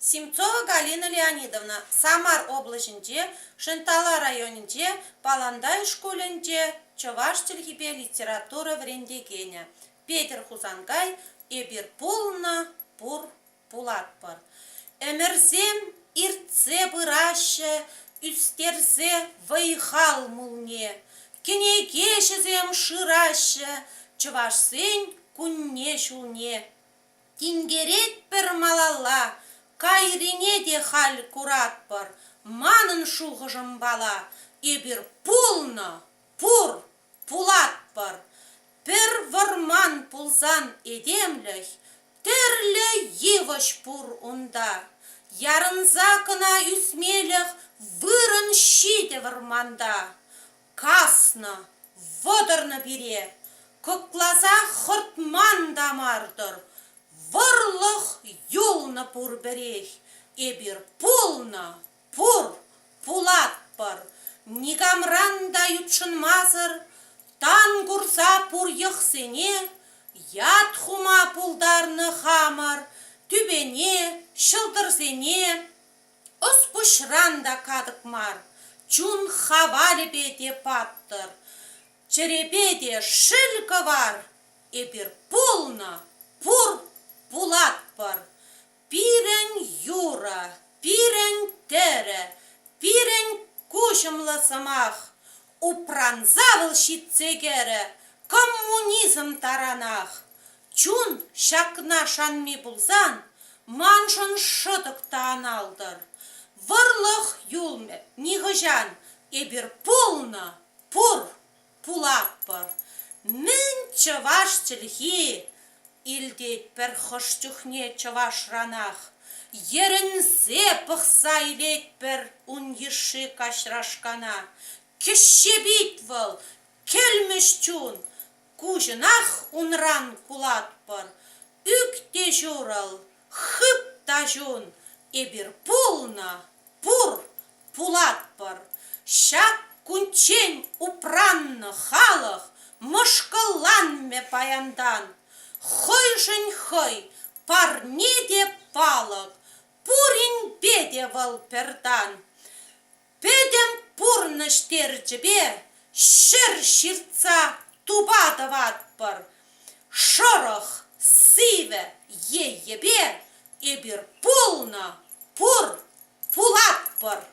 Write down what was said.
Симцова Галина Леонидовна, Самар облачінде, Шентала районінде, Паландай школінде, Чуваш тілгібе литература врендегене. Петр Хузангай, Эбир полна, пур пулат бар. Эмерзем иртсе быраще, үстерзе вайхал мулне. Кенегешезем шыраще, Чувашсен кунне шулне. Тингерет пер малалла, кайрине де хал курат бар, манын шуғыжым бала, ебір пулна, пур, пулат бар. Пер варман пулзан едемліх, терлі еваш пур унда. Ярынза кына үсмеліх, вырын шиде варманда. Касна, водырны бире, көклаза хұртман дамардыр. Варлых юлна пур берег, эбир пулна, пур, пулат бар. Нигамранда ютшынмазыр, тан гурза пур йықсене, ят хума пулдарны хамар, түбене, шылдырзене, ұспышранда кадықмар, чун хавали беде паттыр, черепеде шылка бар, эбир пулна, пур, пулат бар. Пирен юра, пирен тере, пирен кушымлы самах, упранзавыл шитцегере, коммунизм таранах. Чун шакна шанми булзан, маншын шытык тааналдыр. Варлых юлме, нигыжан, эбир пулна, пур, пулат бар. Мен чываш чылхи, илдет пер хыштюхне чываш ранах. Ерінзе пықса илет пер унйыши кашрашкана. Кіші битвыл, келміш чун, кужынах унран кулат бар. Үкте журал, хып тажун, эбір пулна, пур, пулат бар. Шак кунчен упранны халық, мышкыланме паяндан. Хой-жын хой, парне де палық, пурин беде вал пердан. Бедем пурныш терджібе, шыр ширца туба дават бар. Шырых, сиве, ебе, эбір пулна, пур, пулат бар.